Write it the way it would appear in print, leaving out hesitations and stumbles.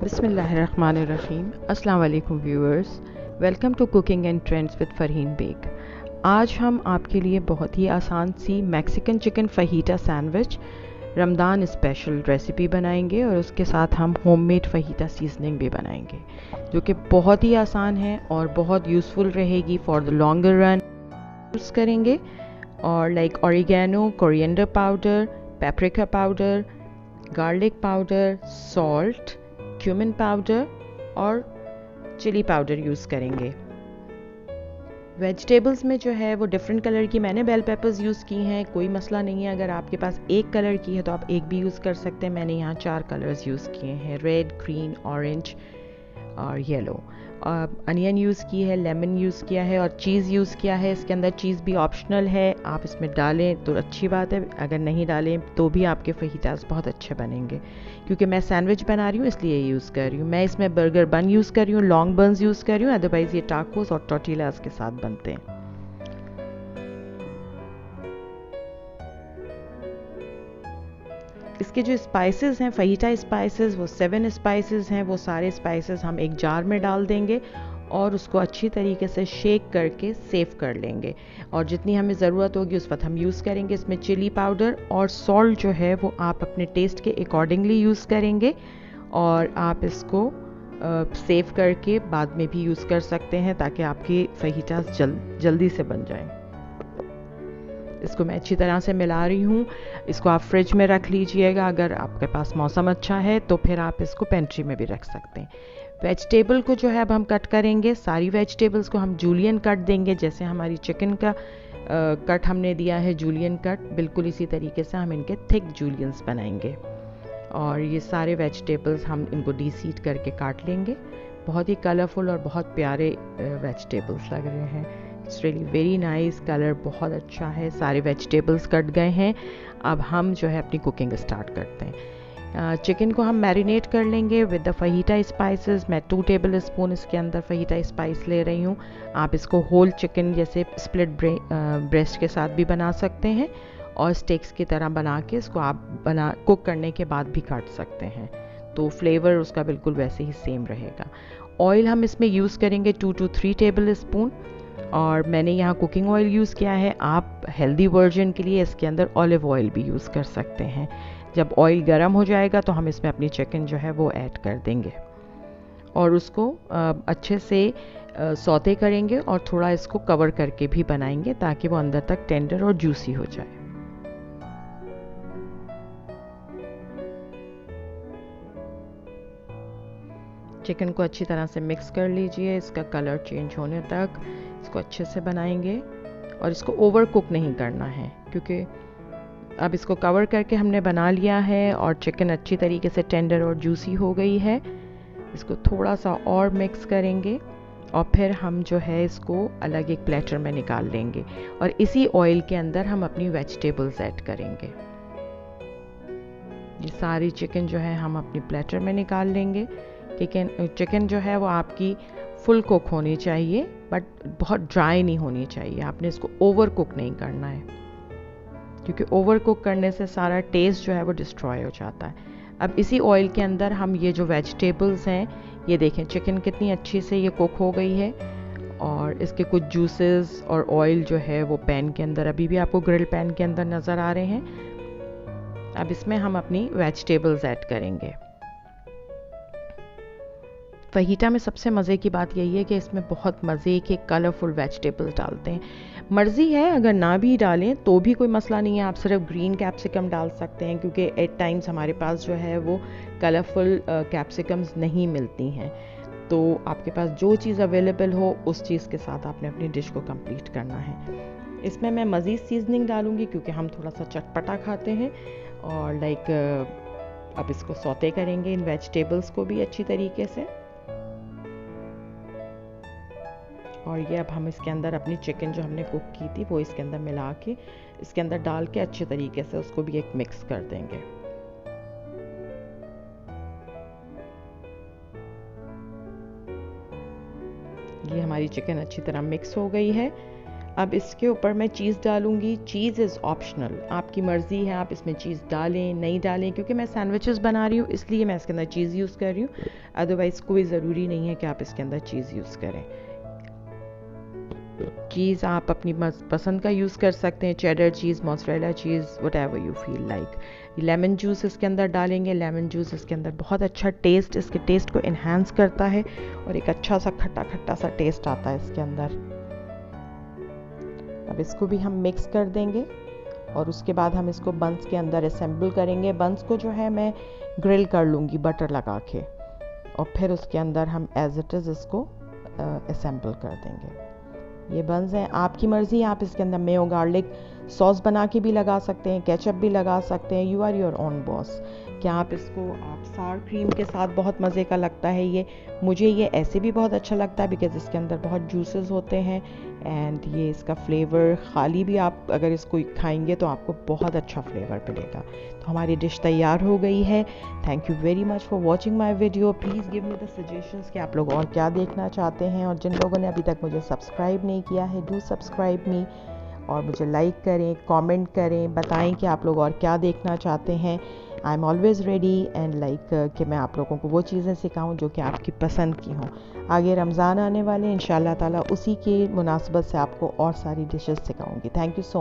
बिस्मिल्लाहिर्रहमानिर्रहीम। अस्सलाम वालेकुम viewers, welcome to cooking and trends with Farheen Baig. आज हम आपके लिए बहुत ही आसान सी Mexican chicken fajita sandwich Ramzan special recipe बनाएंगे और उसके साथ हम होममेड फहीटा सीजनिंग भी बनाएंगे, जो कि बहुत ही आसान है और बहुत यूज़फुल रहेगी for the longer run. Use करेंगे और like oregano, coriander powder, paprika powder, garlic powder, salt, cumin powder और चिली पाउडर यूज़ करेंगे। वेजिटेबल्स में जो है वो डिफरेंट कलर की मैंने बेल पेपर्स यूज़ की हैं, कोई मसला नहीं है। अगर आपके पास एक कलर की है तो आप एक भी यूज़ कर सकते हैं। मैंने यहाँ 4 कलर्स यूज़ किए हैं, रेड, ग्रीन, ऑरेंज और येलो। अनियन यूज़ की है, लेमन यूज़ किया है और चीज़ यूज़ किया है। इसके अंदर चीज़ भी ऑप्शनल है, आप इसमें डालें तो अच्छी बात है, अगर नहीं डालें तो भी आपके फहीटास बहुत अच्छे बनेंगे। क्योंकि मैं सैंडविच बना रही हूँ इसलिए यूज़ कर रही हूँ। मैं इसमें बर्गर बन यूज़ कर रही हूँ, लॉन्ग बन्स यूज़ कर रही हूँ, अदरवाइज़ ये टाकोस और टोर्टिलास के साथ बनते हैं। इसके जो स्पाइसेस हैं, फहीटा स्पाइसेस, वो 7 स्पाइसेस हैं। वो सारे स्पाइसेस हम एक जार में डाल देंगे और उसको अच्छी तरीके से शेक करके सेव कर लेंगे और जितनी हमें ज़रूरत होगी उस वक्त हम यूज़ करेंगे। इसमें चिली पाउडर और सॉल्ट जो है वो आप अपने टेस्ट के अकॉर्डिंगली यूज़ करेंगे और आप इसको सेव करके बाद में भी यूज़ कर सकते हैं ताकि आपकी फहीटास जल्दी से बन जाएं। इसको मैं अच्छी तरह से मिला रही हूँ। इसको आप फ्रिज में रख लीजिएगा, अगर आपके पास मौसम अच्छा है तो फिर आप इसको पेंट्री में भी रख सकते हैं। वेजिटेबल को जो है अब हम कट करेंगे। सारी वेजिटेबल्स को हम जूलियन कट देंगे, जैसे हमारी चिकन का कट हमने दिया है जूलियन कट, बिल्कुल इसी तरीके से हम इनके थिक जूलियंस बनाएंगे। और ये सारे वेजिटेबल्स हम इनको डीसीड करके काट लेंगे। बहुत ही कलरफुल और बहुत प्यारे वेजिटेबल्स लग रहे हैं। It's really very nice, colour बहुत अच्छा है। सारे वेजिटेबल्स कट गए हैं। अब हम जो है अपनी कुकिंग स्टार्ट करते हैं। चिकन को हम मैरिनेट कर लेंगे विद द फहीटा स्पाइसेस। मैं 2 टेबल स्पून इसके अंदर फहीटा स्पाइस ले रही हूँ। आप इसको होल चिकन जैसे स्प्लिट ब्रेस्ट के साथ भी बना सकते हैं और स्टेक्स की तरह बना के इसको आप कुक करने के बाद भी काट सकते हैं, तो फ्लेवर उसका बिल्कुल वैसे ही सेम रहेगा। ऑयल हम इसमें यूज़ करेंगे 2 to 3 टेबल स्पून और मैंने यहाँ कुकिंग ऑयल यूज़ किया है। आप हेल्दी वर्जन के लिए इसके अंदर ऑलिव ऑयल भी यूज़ कर सकते हैं। जब ऑयल गर्म हो जाएगा तो हम इसमें अपनी चिकन जो है वो ऐड कर देंगे और उसको अच्छे से सौते करेंगे और थोड़ा इसको कवर करके भी बनाएंगे ताकि वो अंदर तक टेंडर और जूसी हो जाए। चिकन को अच्छी तरह से मिक्स कर लीजिए, इसका कलर चेंज होने तक इसको अच्छे से बनाएंगे और इसको ओवर कुक नहीं करना है, क्योंकि अब इसको कवर करके हमने बना लिया है और चिकन अच्छी तरीके से टेंडर और जूसी हो गई है। इसको थोड़ा सा और मिक्स करेंगे और फिर हम जो है इसको अलग एक प्लेटर में निकाल लेंगे और इसी ऑयल के अंदर हम अपनी वेजिटेबल्स ऐड करेंगे। ये सारी चिकन जो है हम अपनी प्लेटर में निकाल लेंगे। चिकन जो है वो आपकी फुल कुक होनी चाहिए, बट बहुत ड्राई नहीं होनी चाहिए। आपने इसको ओवर कुक नहीं करना है, क्योंकि ओवर कुक करने से सारा टेस्ट जो है वो डिस्ट्रॉय हो जाता है। अब इसी ऑयल के अंदर हम ये जो वेजिटेबल्स हैं, ये देखें चिकन कितनी अच्छी से ये कुक हो गई है और इसके कुछ जूसेस और ऑयल जो है वो पैन के अंदर अभी भी आपको ग्रिल पैन के अंदर नज़र आ रहे हैं। अब इसमें हम अपनी वेजिटेबल्स ऐड करेंगे। फहीटा में सबसे मज़े की बात यही है कि इसमें बहुत मज़े के कलरफुल वेजिटेबल्स डालते हैं। मर्ज़ी है, अगर ना भी डालें तो भी कोई मसला नहीं है, आप सिर्फ ग्रीन कैप्सिकम डाल सकते हैं, क्योंकि एट टाइम्स हमारे पास जो है वो कलरफुल कैप्सिकम्स नहीं मिलती हैं। तो आपके पास जो चीज़ अवेलेबल हो उस चीज़ के साथ आपने अपनी डिश को कंप्लीट करना है। इसमें मैं मज़ीद सीजनिंग डालूँगी क्योंकि हम थोड़ा सा चटपटा खाते हैं और अब इसको सौते करेंगे इन वेजिटेबल्स को भी अच्छी तरीके से। और ये अब हम इसके अंदर अपनी चिकन जो हमने कुक की थी वो इसके अंदर मिला के, इसके अंदर डाल के अच्छे तरीके से उसको भी एक मिक्स कर देंगे। ये हमारी चिकन अच्छी तरह मिक्स हो गई है। अब इसके ऊपर मैं चीज़ डालूँगी। चीज़ इज़ ऑप्शनल, आपकी मर्ज़ी है, आप इसमें चीज़ डालें नहीं डालें। क्योंकि मैं सैंडविचेस बना रही हूँ इसलिए मैं इसके अंदर चीज़ यूज़ कर रही हूँ, अदरवाइज़ कोई ज़रूरी नहीं है कि आप इसके अंदर चीज़ यूज़ करें। चीज़ आप अपनी पसंद का यूज़ कर सकते हैं, cheddar cheese, mozzarella cheese, whatever you feel like. Lemon juice इसके अंदर डालेंगे। लेमन जूस इसके अंदर बहुत अच्छा टेस्ट, इसके टेस्ट को इन्हांस करता है और एक अच्छा सा खट्टा खट्टा सा टेस्ट आता है इसके अंदर। अब इसको भी हम मिक्स कर देंगे और उसके बाद हम इसको बंस के अंदर असेंबल करेंगे। बंस को जो है मैं ग्रिल कर लूँगी बटर लगा के, और फिर उसके अंदर हम एज इट इज़ इसको असेंबल कर देंगे। ये बंस हैं, आपकी मर्ज़ी, आप इसके अंदर मेयो गार्लिक सॉस बना के भी लगा सकते हैं, केचप भी लगा सकते हैं। You are your own boss. क्या आप इसको आप सार क्रीम के साथ बहुत मज़े का लगता है ये। मुझे ये ऐसे भी बहुत अच्छा लगता है बिकॉज़ इसके अंदर बहुत जूसेस होते हैं एंड ये इसका फ्लेवर खाली भी आप अगर इसको खाएंगे तो आपको बहुत अच्छा फ्लेवर मिलेगा। तो हमारी डिश तैयार हो गई है। Thank you very much for watching my video. Please give me the suggestions कि आप लोग और क्या देखना चाहते हैं, और जिन लोगों ने अभी तक मुझे सब्सक्राइब नहीं किया है, डू सब्सक्राइब मी, और मुझे लाइक करें, कमेंट करें, बताएं कि आप लोग और क्या देखना चाहते हैं। I am always ready and like कि मैं आप लोगों को वो चीज़ें सिखाऊं जो कि आपकी पसंद की हों। आगे रमज़ान आने वाले इंशाल्लाह ताला, उसी की मुनासबत से आपको और सारी डिशेस सिखाऊंगी। Thank you so